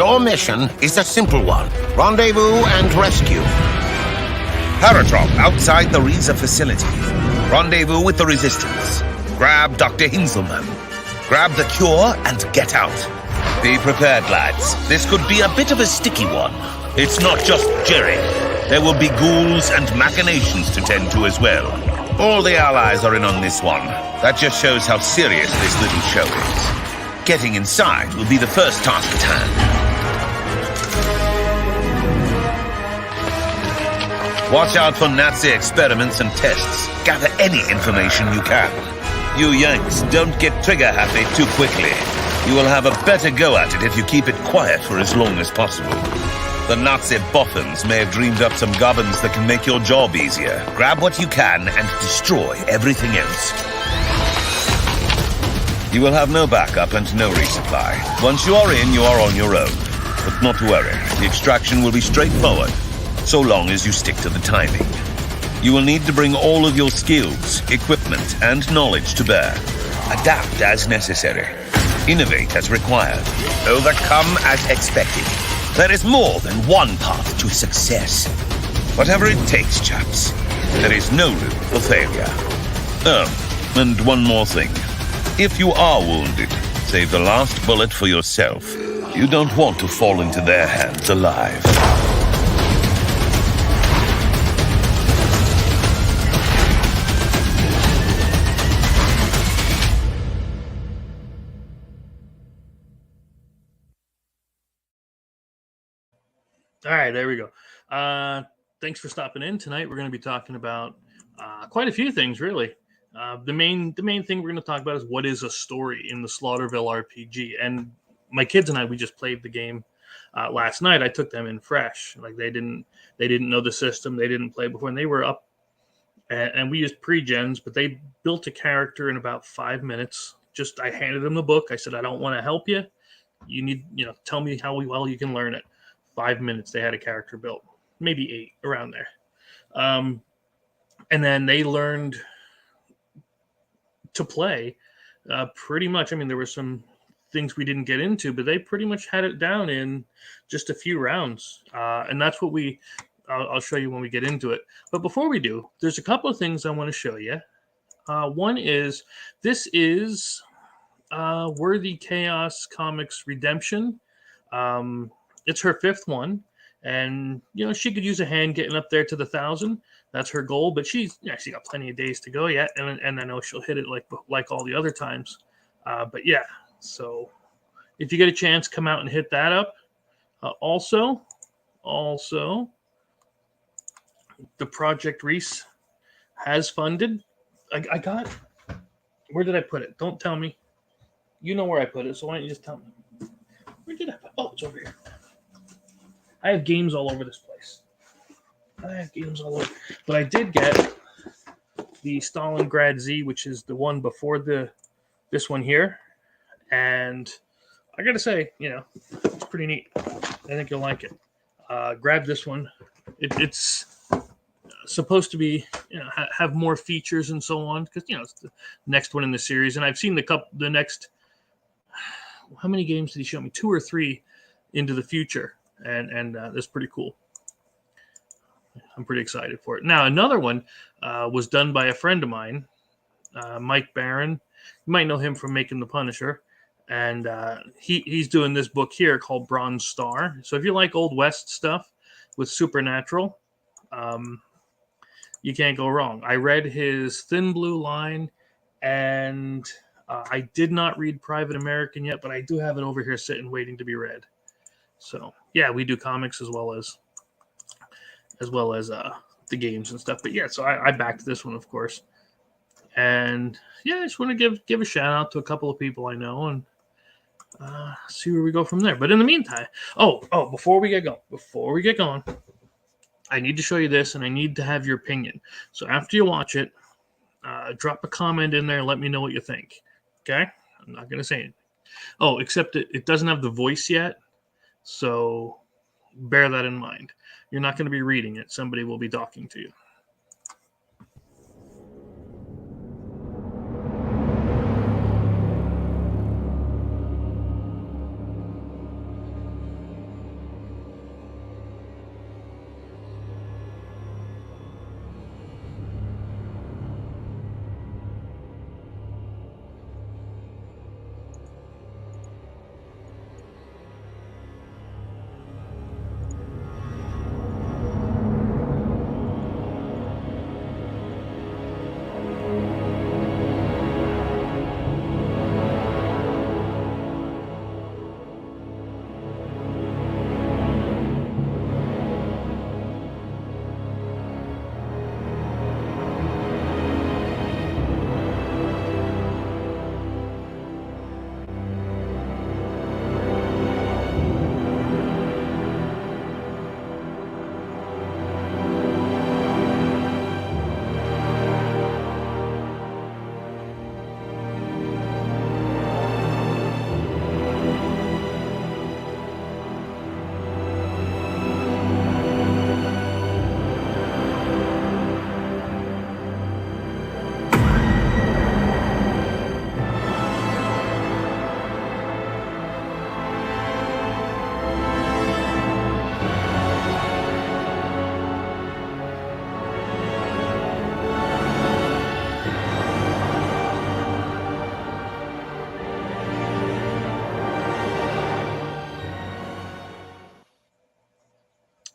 Your mission is a simple one. Rendezvous and rescue. Paradrop outside the Riza facility. Rendezvous with the Resistance. Grab Dr. Hinzelman. Grab the cure and get out. Be prepared, lads. This could be a bit of a sticky one. It's not just Jerry. There will be ghouls and machinations to tend to as well. All the allies are in on this one. That just shows how serious this little show is. Getting inside will be the first task at hand. Watch out for Nazi experiments and tests. Gather any information you can. You Yanks, don't get trigger-happy too quickly. You will have a better go at it if you keep it quiet for as long as possible. The Nazi boffins may have dreamed up some gubbins that can make your job easier. Grab what you can and destroy everything else. You will have no backup and no resupply. Once you are in, you are on your own. But not to worry, the extraction will be straightforward, so long as you stick to the timing. You will need to bring all of your skills, equipment, and knowledge to bear. Adapt as necessary. Innovate as required. Overcome as expected. There is more than one path to success. Whatever it takes, chaps. There is no room for failure. Oh, and one more thing. If you are wounded, save the last bullet for yourself. You don't want to fall into their hands alive. All right, there we go. Thanks for stopping in tonight. We're going to be talking about quite a few things, really. The main thing we're going to talk about is what is a story in the Slaughterville RPG. And my kids and I, we just played the game last night. I took them in fresh. Like they didn't know the system. They didn't play before, and they were up. And we used pre-gens, but they built a character in about 5 minutes. I handed them the book. I said, I don't want to help you. You need, tell me how well you can learn it. 5 minutes, they had a character built, maybe 8 around there. And then they learned to play pretty much. I mean, there were some things we didn't get into, but they pretty much had it down in just a few rounds. And that's what I'll show you when we get into it. But before we do, there's a couple of things I want to show you. One is, this is Worthy Chaos Comics Redemption. It's her 5th one, and she could use a hand getting up there to the 1,000. That's her goal, but she got plenty of days to go yet, and I know she'll hit it like all the other times. But yeah, so if you get a chance, come out and hit that up. Also, the Project Reese has funded. I got. Where did I put it? Don't tell me. You know where I put it, so why don't you just tell me? Where did I put it? Oh, it's over here. I have games all over this place. But I did get the Stalingrad Z, which is the one before this one here. And I got to say, it's pretty neat. I think you'll like it. Grab this one. It's supposed to be, have more features and so on, because, it's the next one in the series. And I've seen the next, how many games did he show me? 2 or 3 into the future. And that's pretty cool. I'm pretty excited for it. Now, another one was done by a friend of mine, Mike Barron. You might know him from making The Punisher. And he's doing this book here called Bronze Star. So if you like Old West stuff with supernatural, you can't go wrong. I read his Thin Blue Line, and I did not read Private American yet, but I do have it over here sitting waiting to be read. So yeah, we do comics as well as the games and stuff. But yeah, so I backed this one, of course. And yeah, I just want to give a shout out to a couple of people I know and see where we go from there. But in the meantime, before we get going, I need to show you this, and I need to have your opinion. So after you watch it, drop a comment in there and let me know what you think. Okay? I'm not going to say anything. Oh, except it doesn't have the voice yet. So bear that in mind. You're not going to be reading it. Somebody will be talking to you.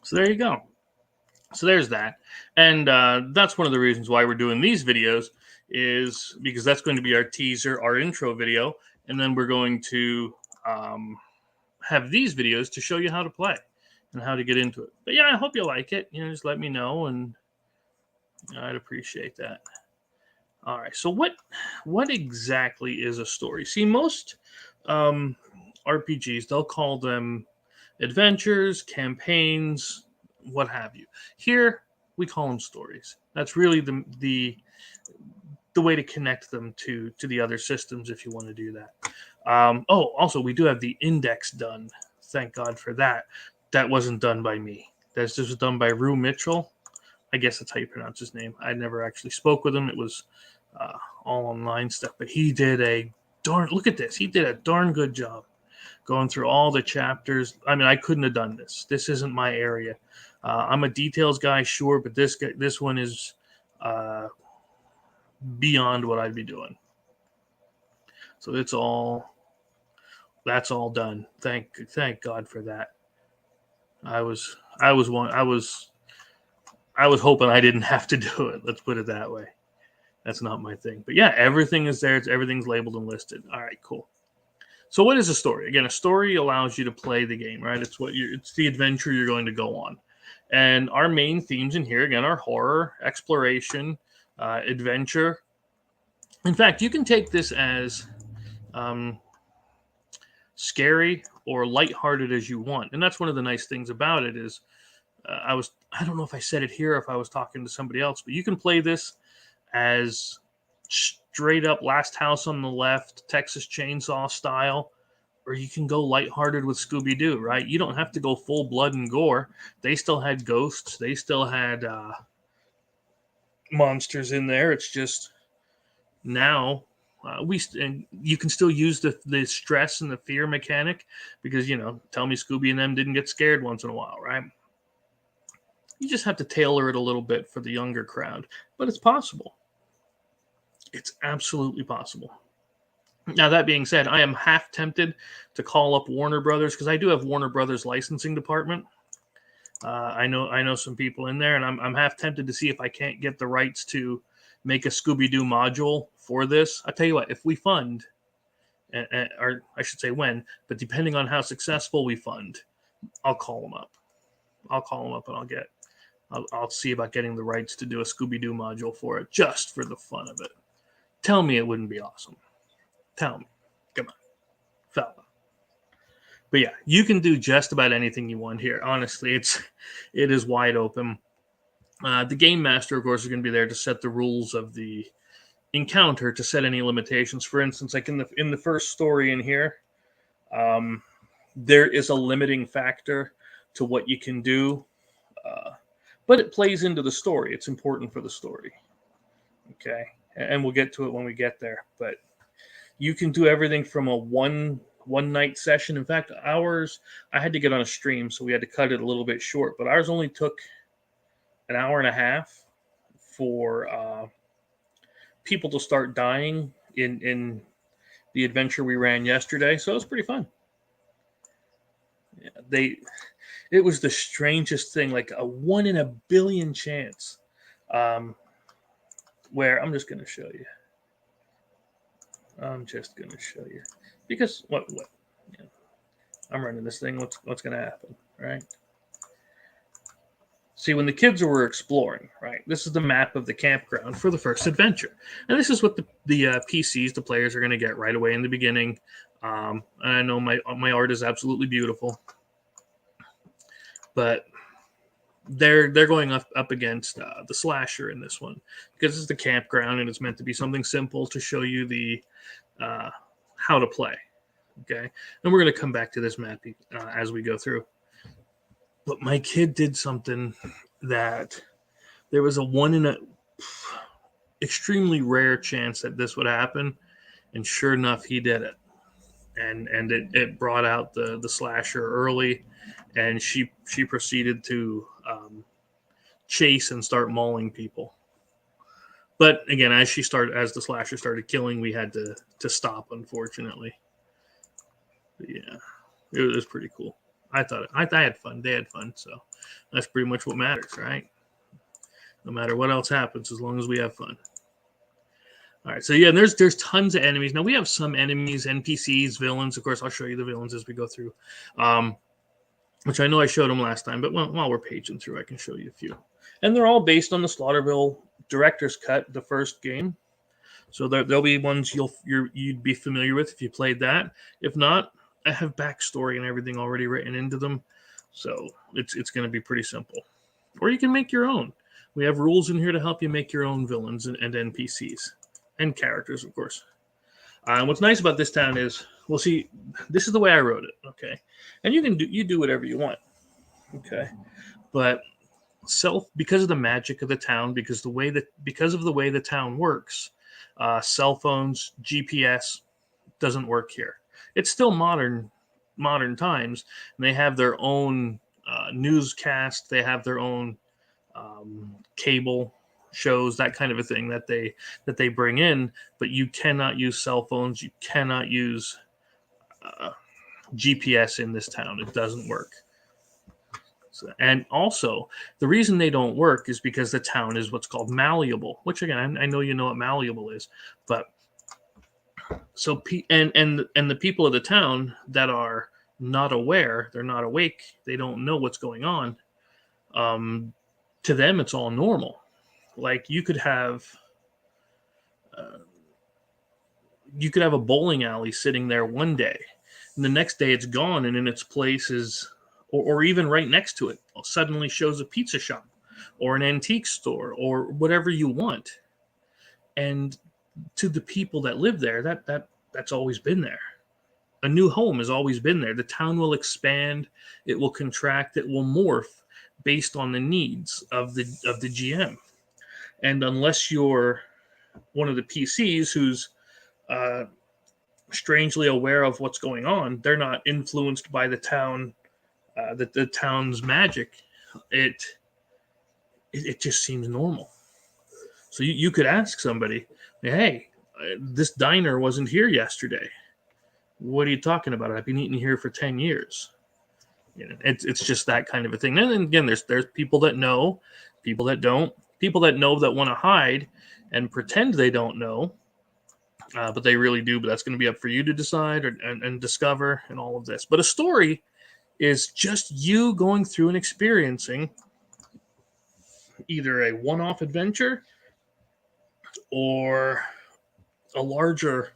So there you go. So there's that. And that's one of the reasons why we're doing these videos, is because that's going to be our teaser, our intro video. And then we're going to have these videos to show you how to play and how to get into it. But yeah, I hope you like it. Just let me know, and I'd appreciate that. All right. So what exactly is a story? See, most RPGs, they'll call them adventures, campaigns, what have you. Here, we call them stories. That's really the way to connect them to the other systems if you want to do that. Also, we do have the index done. Thank God for that. That wasn't done by me. This was done by Rue Mitchell. I guess that's how you pronounce his name. I never actually spoke with him. It was all online stuff. But he did look at this. He did a darn good job going through all the chapters. I mean, I couldn't have done this. This isn't my area. I'm a details guy, sure, but this one is beyond what I'd be doing. So that's all done. Thank God for that. I was hoping I didn't have to do it. Let's put it that way. That's not my thing. But yeah, everything is there. Everything's labeled and listed. All right, cool. So what is a story? Again, a story allows you to play the game, right? It's the adventure you're going to go on. And our main themes in here, again, are horror, exploration, adventure. In fact, you can take this as scary or lighthearted as you want. And that's one of the nice things about it is I don't know if I said it here or if I was talking to somebody else, but you can play this as straight up Last House on the Left, Texas Chainsaw style, or you can go lighthearted with Scooby-Doo, right? You don't have to go full blood and gore. They still had ghosts. They still had monsters in there. It's just now and you can still use the stress and the fear mechanic because, tell me Scooby and them didn't get scared once in a while, right? You just have to tailor it a little bit for the younger crowd, but it's possible. It's absolutely possible. Now, that being said, I am half tempted to call up Warner Brothers because I do have Warner Brothers licensing department. I know some people in there, and I'm half tempted to see if I can't get the rights to make a Scooby-Doo module for this. I tell you what, if we fund, or I should say when, but depending on how successful we fund, I'll call them up. And I'll see about getting the rights to do a Scooby-Doo module for it, just for the fun of it. Tell me it wouldn't be awesome. Tell me. Come on, fella. But yeah, you can do just about anything you want here. Honestly, it is wide open. The game master, of course, is going to be there to set the rules of the encounter, to set any limitations. For instance, like in the first story in here, there is a limiting factor to what you can do, but it plays into the story. It's important for the story. Okay, and we'll get to it when we get there. But you can do everything from a one night session. In fact, ours, I had to get on a stream, so we had to cut it a little bit short. But ours only took an hour and a half for people to start dying in the adventure we ran yesterday. So it was pretty fun. Yeah, it was the strangest thing, like a 1 in a billion chance. Where I'm just going to show you. Because what I'm running this thing. What's going to happen, right? See, when the kids were exploring, right, this is the map of the campground for the first adventure. And this is what the PCs, the players, are going to get right away in the beginning. And I know my art is absolutely beautiful. But they're going up against the slasher in this one. Because it's the campground and it's meant to be something simple to show you the how to play. Okay? And we're going to come back to this map as we go through. But my kid did something that there was a 1 in a extremely rare chance that this would happen, and sure enough, he did it. And it brought out the slasher early, and she proceeded to chase and start mauling people. But again, as the slasher started killing, we had to stop, unfortunately. But yeah, it was pretty cool. I had fun. They had fun. So that's pretty much what matters, right? No matter what else happens, as long as we have fun. All right, so yeah, and there's tons of enemies. Now we have some enemies, NPCs, villains. Of course, I'll show you the villains as we go through, which I know I showed them last time. But while we're paging through, I can show you a few. And they're all based on the Slaughterville director's cut, the first game. So there'll be ones you'd be familiar with if you played that. If not, I have backstory and everything already written into them, so it's going to be pretty simple. Or you can make your own. We have rules in here to help you make your own villains and NPCs. And characters, of course. What's nice about this town is, well, see, this is the way I wrote it, okay? And you do whatever you want, okay? But because of the magic of the town, because of the way the town works, cell phones, GPS doesn't work here. It's still modern times, and they have their own newscast. They have their own cable shows, that kind of a thing that they bring in, but you cannot use cell phones, you cannot use GPS in this town. It doesn't work. So, and also the reason they don't work is because the town is what's called malleable, which again, I know you know what malleable is, but so and the people of the town that are not aware, they're not awake, they don't know what's going on, to them it's all normal. Like you could have a bowling alley sitting there one day, and the next day it's gone, and in its place is, or even right next to it, suddenly shows a pizza shop or an antique store or whatever you want. And to the people that live there, that's always been there. A new home has always been there. The town will expand, it will contract, it will morph based on the needs of the GM. And unless you're one of the PCs who's strangely aware of what's going on, they're not influenced by the town, the town's magic. It just seems normal. So you could ask somebody, hey, this diner wasn't here yesterday. What are you talking about? I've been eating here for 10 years. You know, it's just that kind of a thing. And then again, there's people that know, people that don't. People that know that want to hide and pretend they don't know, but they really do. But that's going to be up for you to decide and discover and all of this. But a story is just you going through and experiencing either a one-off adventure or a larger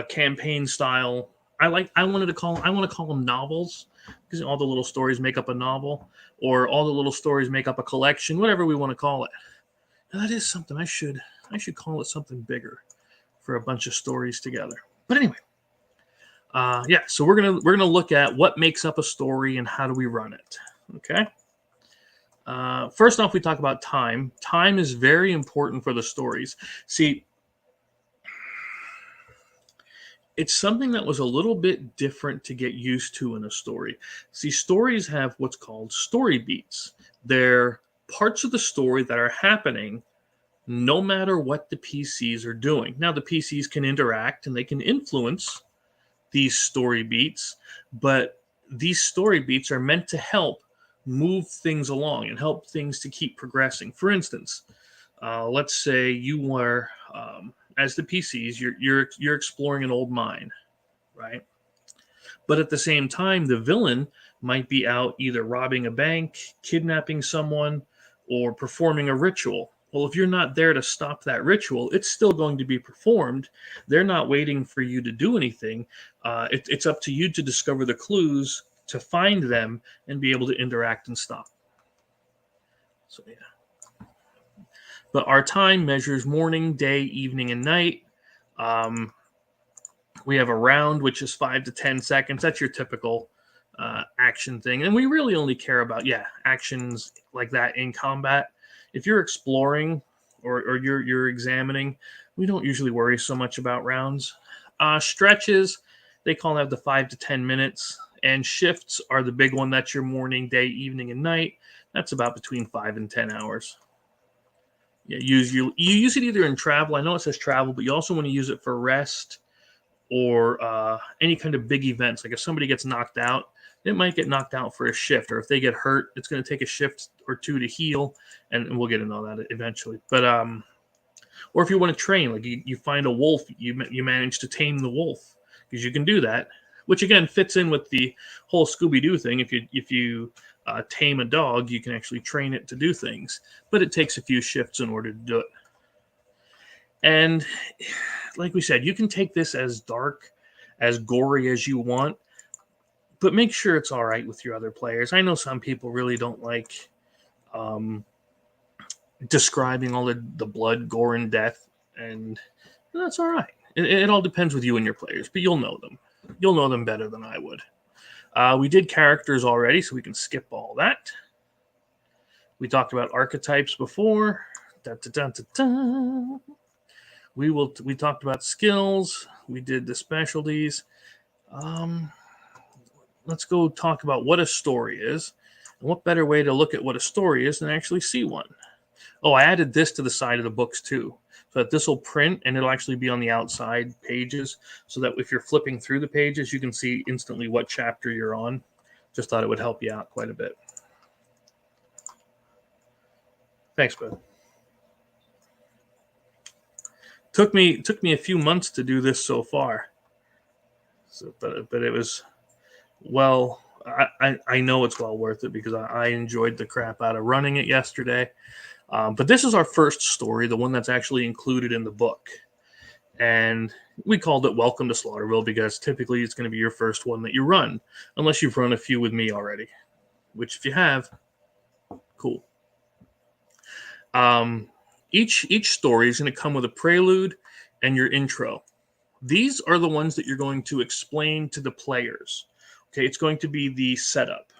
campaign style. I want to call them novels, because all the little stories make up a novel, or all the little stories make up a collection, whatever we want to call it. And that is something I should call it something bigger for a bunch of stories together. But anyway, so we're gonna look at what makes up a story and how do we run it. Okay. First off, we talk about time. Time is very important for the stories. See, it's something that was a little bit different to get used to in a story. See, stories have what's called story beats. They're parts of the story that are happening no matter what the PCs are doing. Now, the PCs can interact and they can influence these story beats, but these story beats are meant to help move things along and help things to keep progressing. For instance, let's say you are... as the PCs, you're exploring an old mine, right? But at the same time, the villain might be out either robbing a bank, kidnapping someone, or performing a ritual. Well, if you're not there to stop that ritual, it's still going to be performed. They're not waiting for you to do anything. It's up to you to discover the clues, to find them, and be able to interact and stop. So, yeah. But our time measures morning, day, evening, and night. We have a round, which is 5 to 10 seconds. That's your typical action thing. And we really only care about, actions like that in combat. If you're exploring or you're examining, we don't usually worry so much about rounds. Stretches, they call that the 5 to 10 minutes. And shifts are the big one. That's your morning, day, evening, and night. That's about between 5 and 10 hours. Yeah, you use it either in travel. I know it says travel, but you also want to use it for rest or any kind of big events. Like if somebody gets knocked out, it might get knocked out for a shift, or if they get hurt, it's going to take a shift or two to heal, and we'll get into all that eventually. But or if you want to train, like you find a wolf, you manage to tame the wolf, because you can do that, which again fits in with the whole Scooby-Doo thing. If you tame a dog, you can actually train it to do things, but it takes a few shifts in order to do it. And like we said, you can take this as dark, as gory as you want, but make sure it's all right with your other players. I know some people really don't like describing all the blood, gore, and death, and that's all right. It all depends with you and your players, but you'll know them. You'll know them better than I would. We did characters already, so we can skip all that. We talked about archetypes before. Da, da, da, da, da. We talked about skills. We did the specialties. Let's go talk about what a story is. And what better way to look at what a story is than actually see one? Oh, I added this to the side of the books too, so that this will print and it'll actually be on the outside pages, so that if you're flipping through the pages, you can see instantly what chapter you're on. Just thought it would help you out quite a bit. Thanks, bud. Took me a few months to do this so far. So, but it was, well, I know it's well worth it, because I enjoyed the crap out of running it yesterday. But this is our first story, the one that's actually included in the book. And we called it Welcome to Slaughterville, because typically it's going to be your first one that you run, unless you've run a few with me already, which if you have, cool. Each story is going to come with a prelude and your intro. These are the ones that you're going to explain to the players. Okay, it's going to be the setup.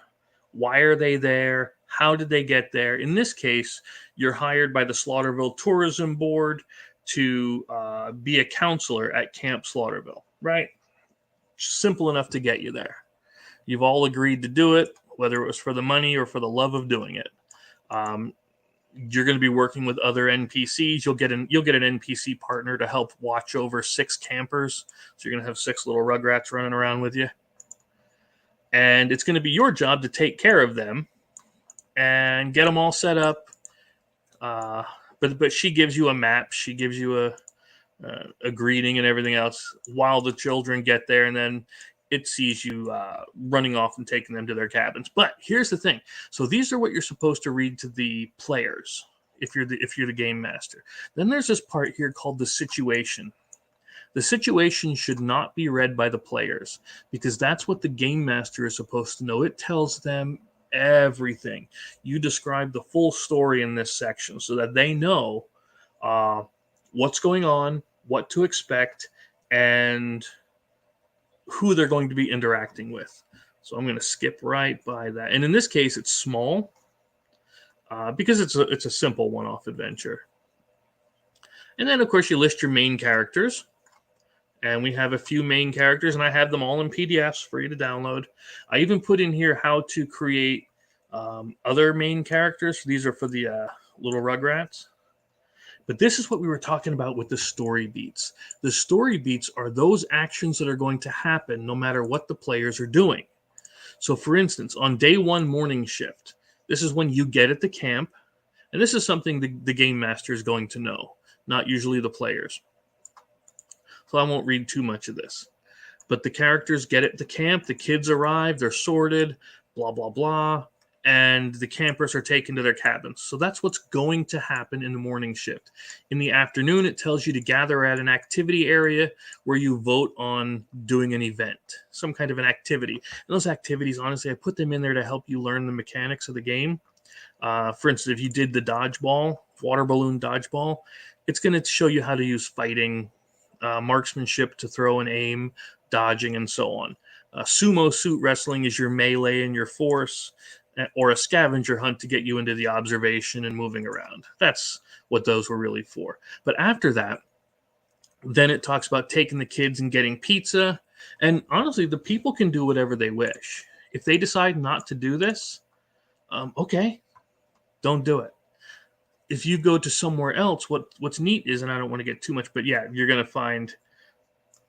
Why are they there? How did they get there? In this case, you're hired by the Slaughterville Tourism Board to be a counselor at Camp Slaughterville, right? Simple enough to get you there. You've all agreed to do it, whether it was for the money or for the love of doing it. You're going to be working with other NPCs. You'll get an NPC partner to help watch over 6 campers. So you're going to have 6 little rugrats running around with you. And it's going to be your job to take care of them and get them all set up. But she gives you a map. She gives you a greeting and everything else while the children get there, and then it sees you running off and taking them to their cabins. But here's the thing. So these are what you're supposed to read to the players if you're the game master. Then there's this part here called the situation. The situation should not be read by the players, because that's what the game master is supposed to know. It tells them everything. You describe the full story in this section so that they know what's going on, what to expect, and who they're going to be interacting with. So I'm going to skip right by that. And in this case, it's small because it's a simple one-off adventure. And then, of course, you list your main characters. And we have a few main characters, and I have them all in PDFs for you to download. I even put in here how to create other main characters. These are for the little rugrats. But this is what we were talking about with the story beats. The story beats are those actions that are going to happen no matter what the players are doing. So, for instance, on day 1 morning shift, this is when you get at the camp. And this is something the game master is going to know, not usually the players. So I won't read too much of this. But the characters get at the camp, the kids arrive, they're sorted, blah, blah, blah, and the campers are taken to their cabins. So that's what's going to happen in the morning shift. In the afternoon, it tells you to gather at an activity area where you vote on doing an event, some kind of an activity. And those activities, honestly, I put them in there to help you learn the mechanics of the game. For instance, if you did the dodgeball, water balloon dodgeball, it's going to show you how to use fighting, marksmanship to throw and aim, dodging, and so on. Sumo suit wrestling is your melee and your force, or a scavenger hunt to get you into the observation and moving around. That's what those were really for. But after that, then it talks about taking the kids and getting pizza. And honestly, the people can do whatever they wish. If they decide not to do this, okay, don't do it. If you go to somewhere else, what's neat is, and I don't want to get too much, but yeah, you're going to find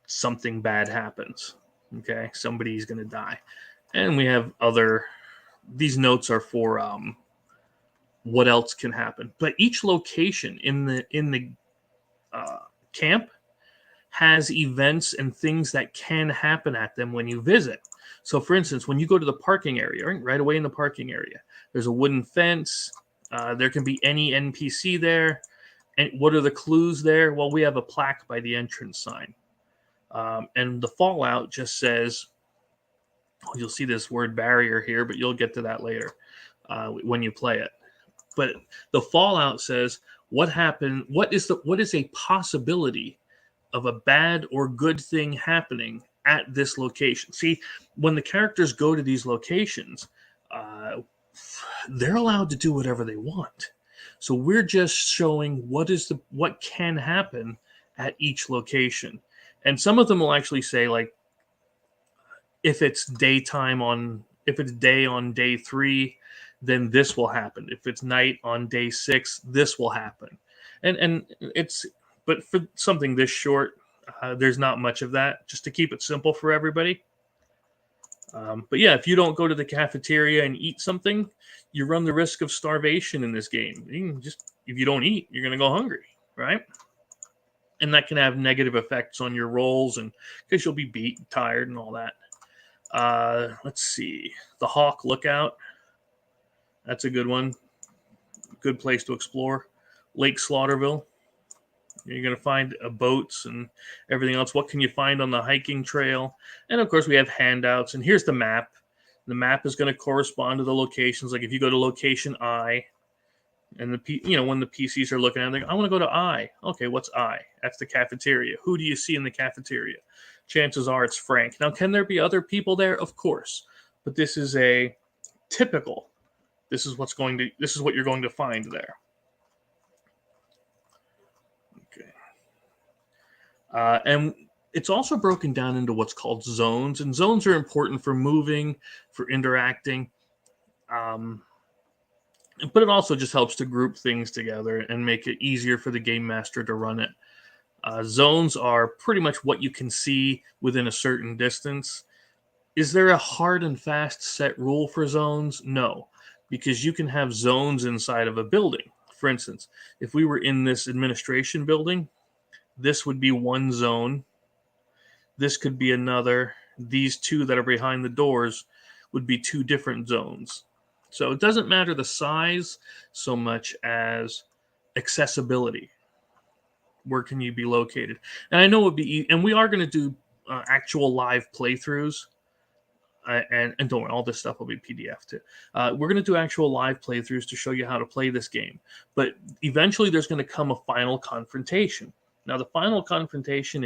something bad happens. Okay, somebody's going to die. And we have these notes are for what else can happen. But each location in the camp has events and things that can happen at them when you visit. So, for instance, when you go to the parking area, right away in the parking area, there's a wooden fence. There can be any NPC there. And what are the clues there? Well, we have a plaque by the entrance sign. And the Fallout just says, you'll see this word barrier here, but you'll get to that later when you play it. But the Fallout says, what happened? What is a possibility of a bad or good thing happening at this location? See, when the characters go to these locations, they're allowed to do whatever they want. So we're just showing what can happen at each location. And some of them will actually say, like, if it's day on day 3, then this will happen. If it's night on day 6, this will happen. And but for something this short, there's not much of that, just to keep it simple for everybody. But yeah, if you don't go to the cafeteria and eat something, you run the risk of starvation in this game. If you don't eat, you're going to go hungry, right? And that can have negative effects on your rolls, and because you'll be beat, tired, and all that. Let's see. The Hawk Lookout. That's a good one. Good place to explore. Lake Slaughterville. You're going to find boats and everything else. What can you find on the hiking trail? And of course, we have handouts. And here's the map. The map is going to correspond to the locations. Like if you go to location I, and when the PCs are looking at it, they're like, I want to go to I. Okay, what's I? That's the cafeteria. Who do you see in the cafeteria? Chances are it's Frank. Now, can there be other people there? Of course. But this is a typical. This is what you're going to find there. And it's also broken down into what's called zones. And zones are important for moving, for interacting. But it also just helps to group things together and make it easier for the game master to run it. Zones are pretty much what you can see within a certain distance. Is there a hard and fast set rule for zones? No, because you can have zones inside of a building. For instance, if we were in this administration building, this would be one zone. This could be another. These two that are behind the doors would be two different zones. So it doesn't matter the size so much as accessibility. Where can you be located? And I know it would be, and we are going to do actual live playthroughs. And don't worry, all this stuff will be PDF too. We're going to do actual live playthroughs to show you how to play this game. But eventually there's going to come a final confrontation. Now, the final confrontation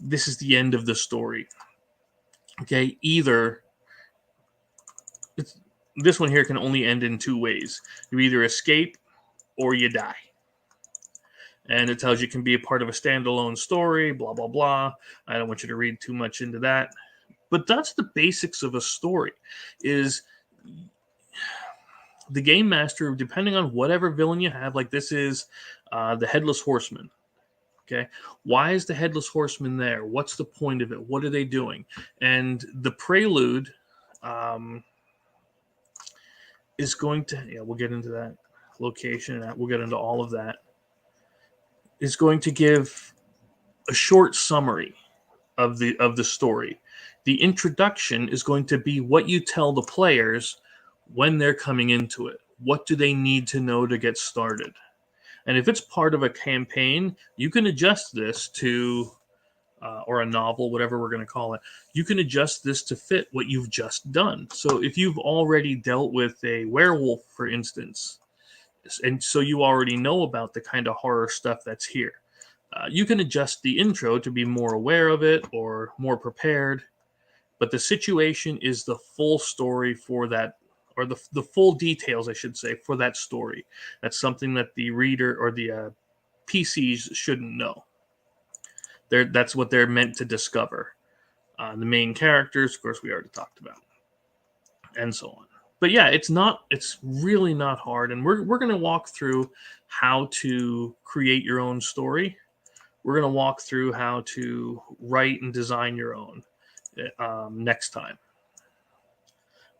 this is the end of the story. Okay, either this one here can only end in two ways. You either escape or you die. And it tells you it can be a part of a standalone story, blah, blah, blah. I don't want you to read too much into that. But that's the basics of a story, is the game master, depending on whatever villain you have, like this is the Headless Horseman. Okay, why is the Headless Horseman there? What's the point of it? What are they doing? And the prelude is going to, we'll get into that location, and we'll get into all of that. Is going to give a short summary of the story. The introduction is going to be what you tell the players when they're coming into it. What do they need to know to get started? And if it's part of a campaign, you can adjust this to, or a novel, whatever we're going to call it, you can adjust this to fit what you've just done. So if you've already dealt with a werewolf, for instance, and so you already know about the kind of horror stuff that's here, you can adjust the intro to be more aware of it or more prepared. But the situation is the full story for that, or the full details, I should say, for that story. That's something that the reader or the PCs shouldn't know. That's what they're meant to discover. The main characters, of course, we already talked about, and so on. But yeah, it's really not hard. And we're going to walk through how to create your own story. We're going to walk through how to write and design your own next time.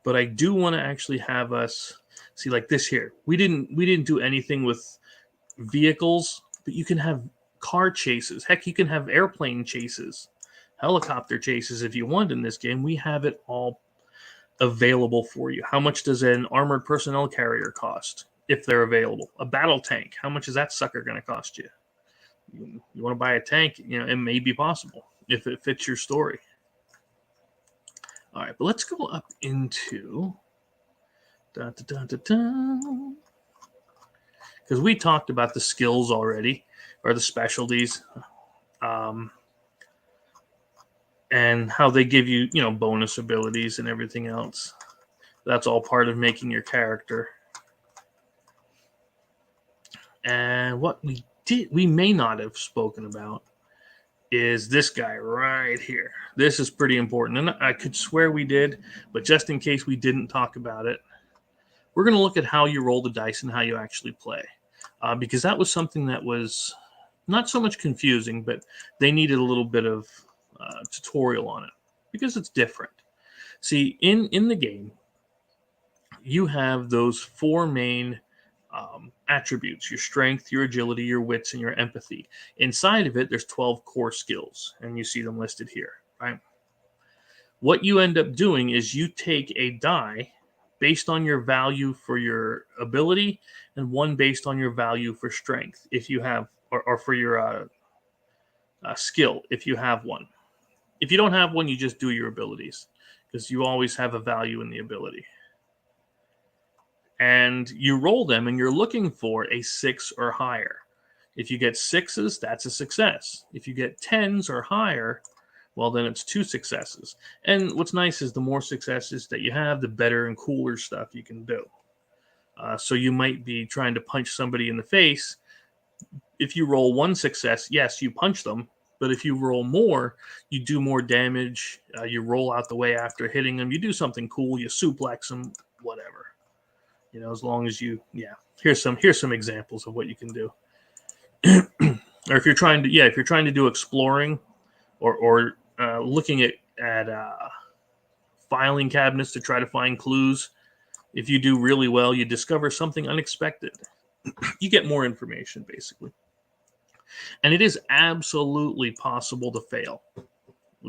But I do want to actually have us see, like this here. We didn't do anything with vehicles, but you can have car chases. Heck, you can have airplane chases, helicopter chases if you want in this game. We have it all available for you. How much does an armored personnel carrier cost if they're available? A battle tank, how much is that sucker going to cost you? You want to buy a tank, it may be possible if it fits your story. All right, but let's go up into because we talked about the skills already, or the specialties, and how they give you, bonus abilities and everything else. That's all part of making your character. And what we may not have spoken about is this guy right here. This is pretty important. And I could swear we did, but just in case we didn't talk about it, we're going to look at how you roll the dice and how you actually play. Because that was something that was not so much confusing, but they needed a little bit of tutorial on it because it's different. See, in the game, you have those four main attributes: your strength, your agility, your wits, and your empathy. Inside of it, there's 12 core skills, and you see them listed here, right? What you end up doing is you take a die based on your value for your ability and one based on your value for strength, if you have, or for your skill, if you have one. If you don't have one, you just do your abilities, because you always have a value in the ability. And you roll them, and you're looking for a 6 or higher. If you get 6s, that's a success. If you get 10s or higher, well, then it's 2 successes. And what's nice is the more successes that you have, the better and cooler stuff you can do. So you might be trying to punch somebody in the face. If you roll 1 success, yes, you punch them. But if you roll more, you do more damage. You roll out the way after hitting them. You do something cool. You suplex them, whatever. As long as you, here's some examples of what you can do. Or if you're trying to do exploring or looking at filing cabinets to try to find clues, if you do really well, you discover something unexpected. You get more information, basically. And it is absolutely possible to fail.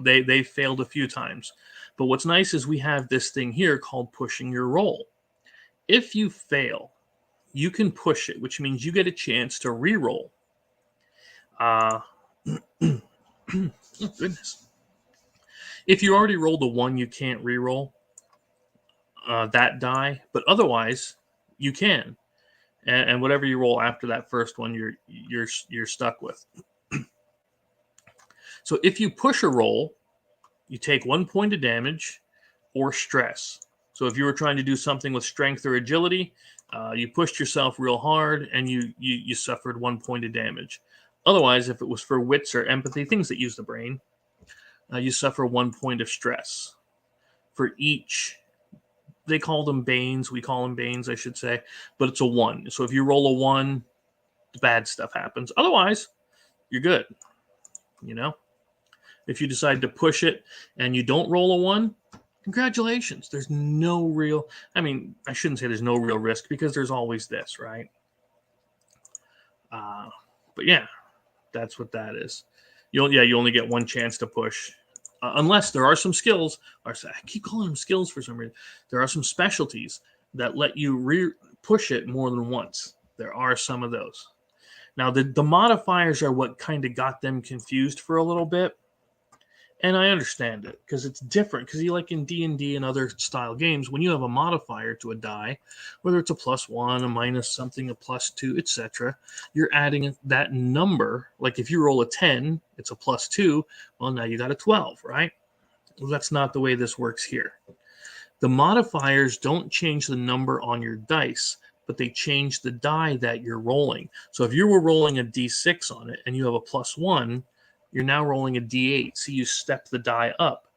They failed a few times. But what's nice is we have this thing here called pushing your roll. If you fail, you can push it, which means you get a chance to re-roll. Oh, goodness. If you already rolled a 1, you can't re-roll that die, but otherwise you can. And whatever you roll after that first one, you're stuck with. So if you push a roll, you take 1 point of damage or stress. So if you were trying to do something with strength or agility, you pushed yourself real hard and you suffered 1 point of damage. Otherwise, if it was for wits or empathy, things that use the brain, you suffer 1 point of stress. For each, they call them banes. We call them banes, I should say. But it's a 1. So if you roll a 1, bad stuff happens. Otherwise, you're good. If you decide to push it and you don't roll a 1, congratulations. There's no real, I shouldn't say there's no real risk, because there's always this, right? But yeah, that's what that is. You only get 1 chance to push. Unless there are some skills, or I keep calling them skills for some reason. There are some specialties that let you push it more than once. There are some of those. Now, the modifiers are what kind of got them confused for a little bit. And I understand it, because it's different. Because like in D&D and other style games, when you have a modifier to a die, whether it's a +1, a minus something, a +2, etc., you're adding that number. Like if you roll a 10, it's a +2. Well, now you got a 12, right? Well, that's not the way this works here. The modifiers don't change the number on your dice, but they change the die that you're rolling. So if you were rolling a D6 on it and you have a +1, you're now rolling a D8. So you step the die up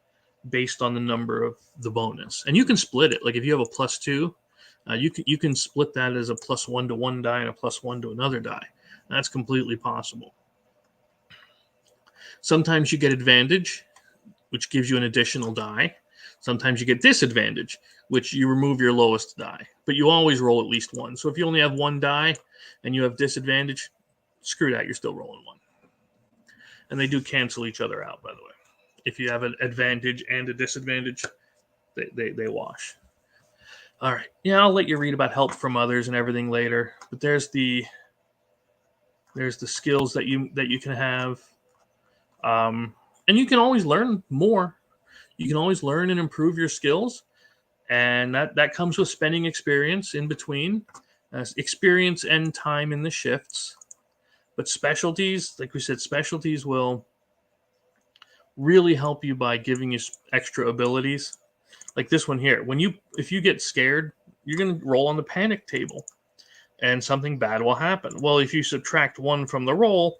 based on the number of the bonus. And you can split it. Like if you have a +2, you can split that as a +1 to one die and a +1 to another die. That's completely possible. Sometimes you get advantage, which gives you an additional die. Sometimes you get disadvantage, which you remove your lowest die, but you always roll at least one. So if you only have one die and you have disadvantage, screw that, you're still rolling one. And they do cancel each other out, by the way. If you have an advantage and a disadvantage, they wash. All right. Yeah, I'll let you read about help from others and everything later. But there's the skills that you can have, and you can always learn more. You can always learn and improve your skills, and that comes with spending experience in between, experience and time in the shifts. But specialties, like we said, specialties will really help you by giving you extra abilities. Like this one here. If you get scared, you're going to roll on the panic table, and something bad will happen. Well, if you subtract one from the roll,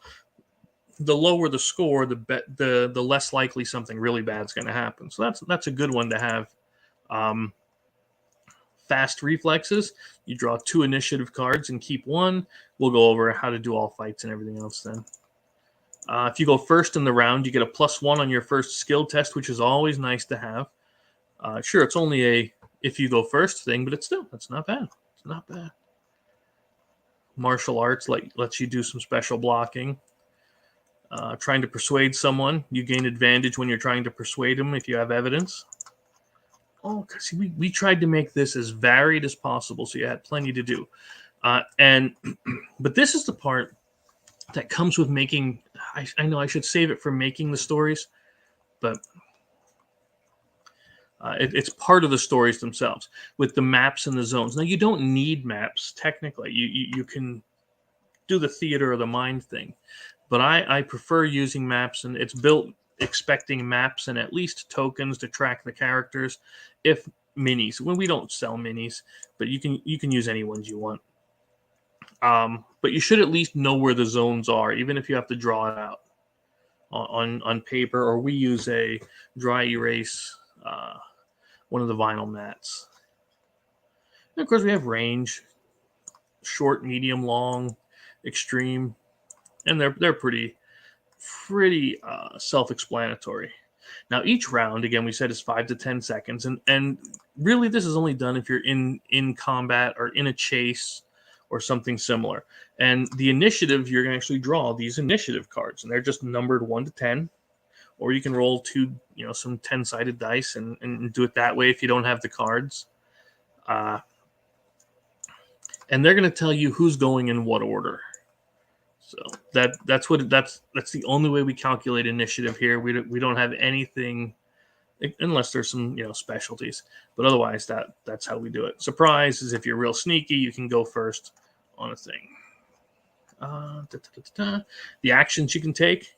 the lower the score, the less likely something really bad is going to happen. So that's a good one to have. Fast reflexes. You draw 2 initiative cards and keep 1. We'll go over how to do all fights and everything else then. If you go first in the round, you get a +1 on your first skill test, which is always nice to have. Sure, it's only a if you go first thing, but that's not bad. It's not bad. Martial arts lets you do some special blocking. Trying to persuade someone, you gain advantage when you're trying to persuade them if you have evidence. Oh, because we tried to make this as varied as possible, so you had plenty to do. But this is the part that comes with making. I know I should save it for making the stories, but it's part of the stories themselves with the maps and the zones. Now you don't need maps technically. You can do the theater of the mind thing, but I prefer using maps, and it's built expecting maps and at least tokens to track the characters. If minis, when we don't sell minis, but you can use any ones you want. But you should at least know where the zones are, even if you have to draw it out on paper, or we use a dry erase, one of the vinyl mats. And of course, we have range, short, medium, long, extreme, and they're pretty self-explanatory. Now, each round, again, we said is 5 to 10 seconds, and really this is only done if you're in combat or in a chase or something similar. And the initiative, you're going to actually draw these initiative cards, and they're just numbered 1 to 10. Or you can roll some 10-sided dice and do it that way if you don't have the cards. And they're going to tell you who's going in what order. So that's the only way we calculate initiative here. We don't have anything unless there's some specialties, but otherwise that's how we do it. Surprise is if you're real sneaky, you can go first on a thing. The actions you can take.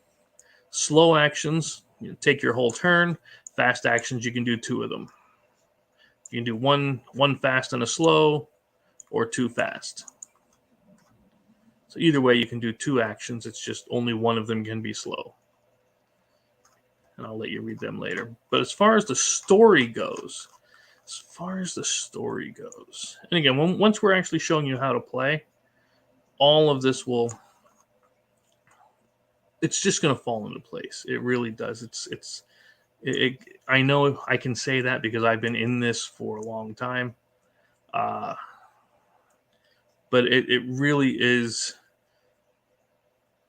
Slow actions, take your whole turn. Fast actions, you can do 2 of them. You can do one fast and a slow, or 2 fast. So either way, you can do 2 actions. It's just only one of them can be slow. And I'll let you read them later. But as far as the story goes, and again, once we're actually showing you how to play, all of this it's just going to fall into place. It really does. I know I can say that because I've been in this for a long time. But it really is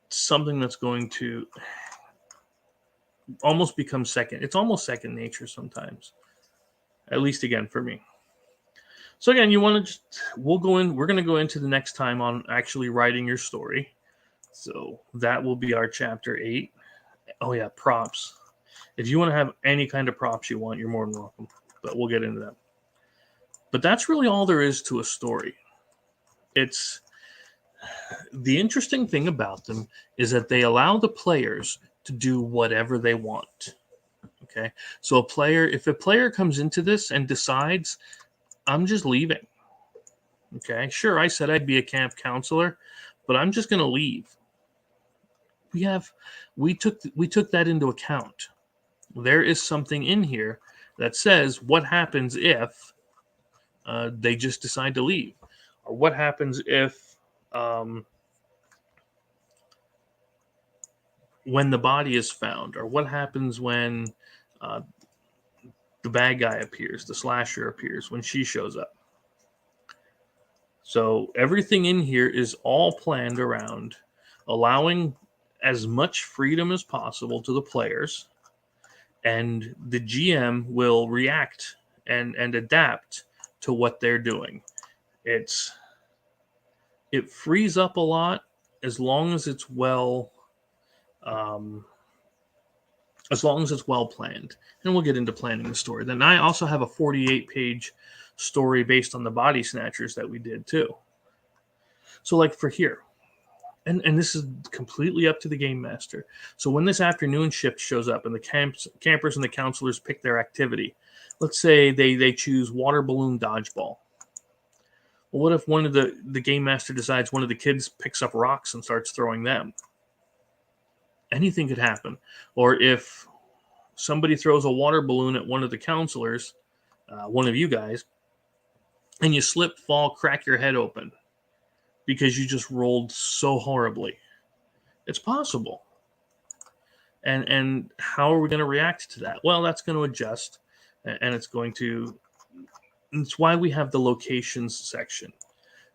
something that's going to almost become second. It's almost second nature sometimes. At least again for me. So again, we're going to go into the next time on actually writing your story. So that will be our chapter 8. Oh yeah, props. If you want to have any kind of props you want, you're more than welcome. But we'll get into that. But that's really all there is to a story. It's the interesting thing about them is that they allow the players to do whatever they want. Okay, so if a player comes into this and decides, I'm just leaving. Okay, sure, I said I'd be a camp counselor, but I'm just going to leave. We took that into account. There is something in here that says what happens if they just decide to leave, or what happens if when the body is found, or what happens when the bad guy appears, the slasher appears when she shows up. So everything in here is all planned around allowing as much freedom as possible to the players, and the GM will react and adapt to what they're doing. It frees up a lot as long as it's well planned. And we'll get into planning the story. Then I also have a 48-page story based on the body snatchers that we did too. So like for here, and this is completely up to the game master. So when this afternoon shift shows up and the campers and the counselors pick their activity, let's say they choose water balloon dodgeball. Well, what if one of the game master decides one of the kids picks up rocks and starts throwing them? Anything could happen. Or if somebody throws a water balloon at one of the counselors, one of you guys, and you slip, fall, crack your head open because you just rolled so horribly. It's possible. And how are we going to react to that? Well, that's going to adjust, and it's why we have the locations section,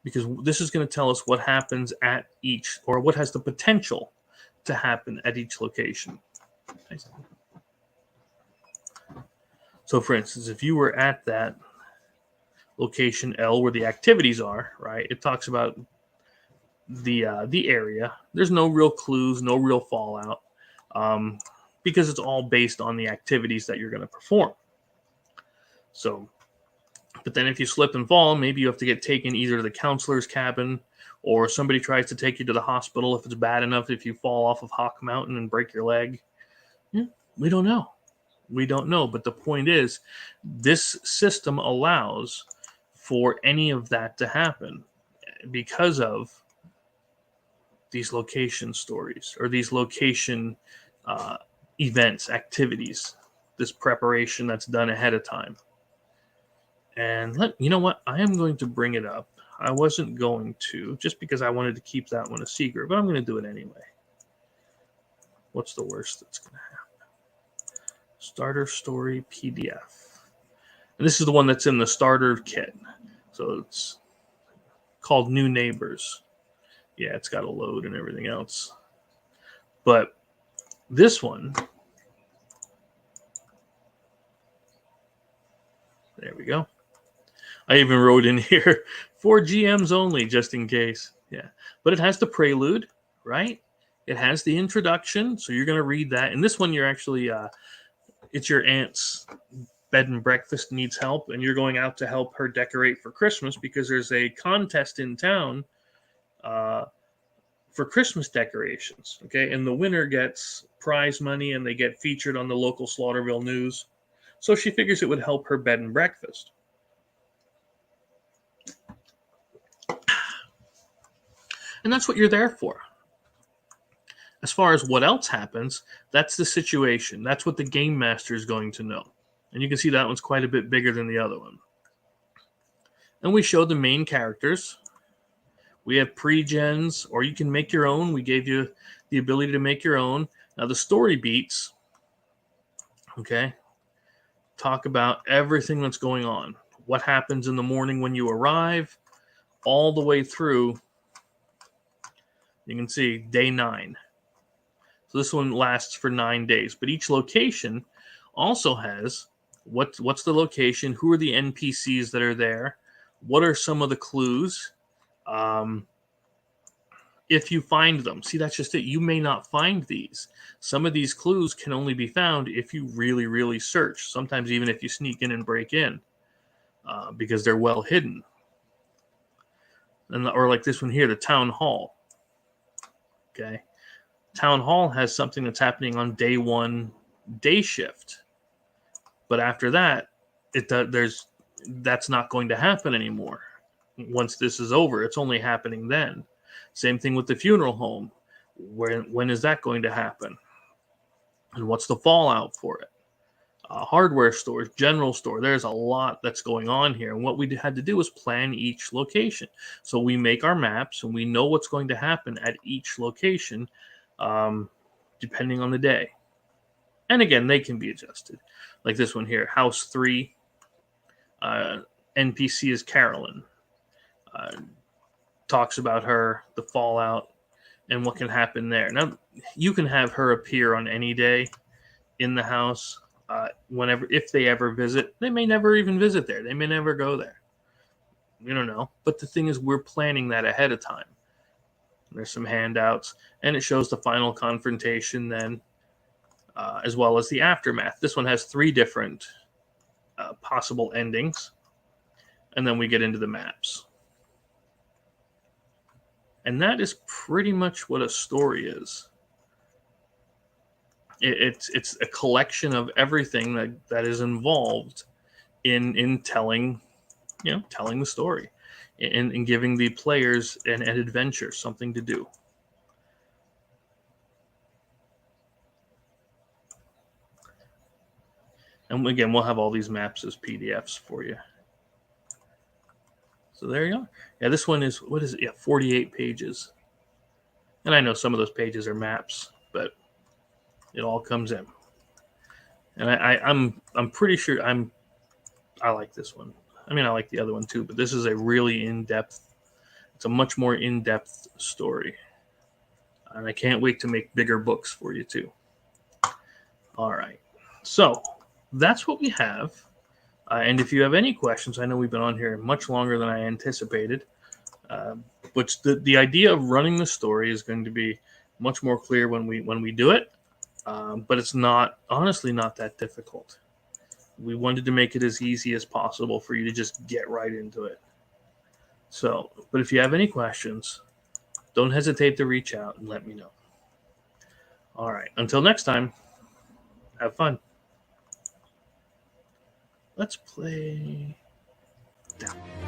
because this is going to tell us what happens at each, or what has the potential to happen at each location. So for instance, if you were at that location L where the activities are, right, it talks about the area. There's no real clues, no real fallout, because it's all based on the activities that you're going to perform. So, but then if you slip and fall, maybe you have to get taken either to the counselor's cabin, or somebody tries to take you to the hospital if it's bad enough, if you fall off of Hawk Mountain and break your leg. Yeah, we don't know. We don't know. But the point is, this system allows for any of that to happen because of these location stories, or these location events, activities, this preparation that's done ahead of time. And you know what? I am going to bring it up. I wasn't going to, just because I wanted to keep that one a secret, but I'm going to do it anyway. What's the worst that's going to happen? Starter story PDF. And this is the one that's in the starter kit. So it's called New Neighbors. Yeah, it's got a load and everything else. But this one, there we go. I even wrote in here for GMs only, just in case. Yeah, but it has the prelude, right? It has the introduction, so you're going to read that. And this one, you're actually, it's your aunt's bed and breakfast needs help, and you're going out to help her decorate for Christmas because there's a contest in town for Christmas decorations. Okay, and the winner gets prize money, and they get featured on the local Slaughterville news. So she figures it would help her bed and breakfast. And that's what you're there for. As far as what else happens, that's the situation. That's what the game master is going to know. And you can see that one's quite a bit bigger than the other one. And we showed the main characters. We have pre-gens, or you can make your own. We gave you the ability to make your own. Now, the story beats, okay, talk about everything that's going on. What happens in the morning when you arrive, all the way through. You can see day 9. So this one lasts for 9 days. But each location also has what's the location, who are the NPCs that are there, what are some of the clues, if you find them. See, that's just it. You may not find these. Some of these clues can only be found if you really, really search. Sometimes even if you sneak in and break in, because they're well hidden. Or like this one here, the town hall. Okay, town hall has something that's happening on day 1, day shift, but after that, that's not going to happen anymore. Once this is over, it's only happening then. Same thing with the funeral home. When is that going to happen? And what's the fallout for it? Hardware stores, general store. There's a lot that's going on here. And what we had to do was plan each location. So we make our maps and we know what's going to happen at each location, depending on the day. And again, they can be adjusted. Like this one here, House 3. NPC is Carolyn. Talks about her, the fallout, and what can happen there. Now, you can have her appear on any day in the house. Whenever, if they ever visit, they may never even visit there. They may never go there. We don't know. But the thing is, we're planning that ahead of time. There's some handouts, and it shows the final confrontation then, as well as the aftermath. This one has 3 different possible endings, and then we get into the maps. And that is pretty much what a story is. It's a collection of everything that is involved in telling, telling the story, and giving the players an adventure, something to do. And again, we'll have all these maps as PDFs for you. So there you are. Yeah, this one is, what is it? Yeah, 48 pages. And I know some of those pages are maps, but it all comes in. And I'm pretty sure I like this one. I mean, I like the other one too, but this is a really in-depth, it's a much more in-depth story. And I can't wait to make bigger books for you too. All right. So that's what we have. And if you have any questions, I know we've been on here much longer than I anticipated. But the idea of running the story is going to be much more clear when we do it. But it's honestly not that difficult. We wanted to make it as easy as possible for you to just get right into it. So, but if you have any questions, don't hesitate to reach out and let me know. All right. Until next time, have fun. Let's play down.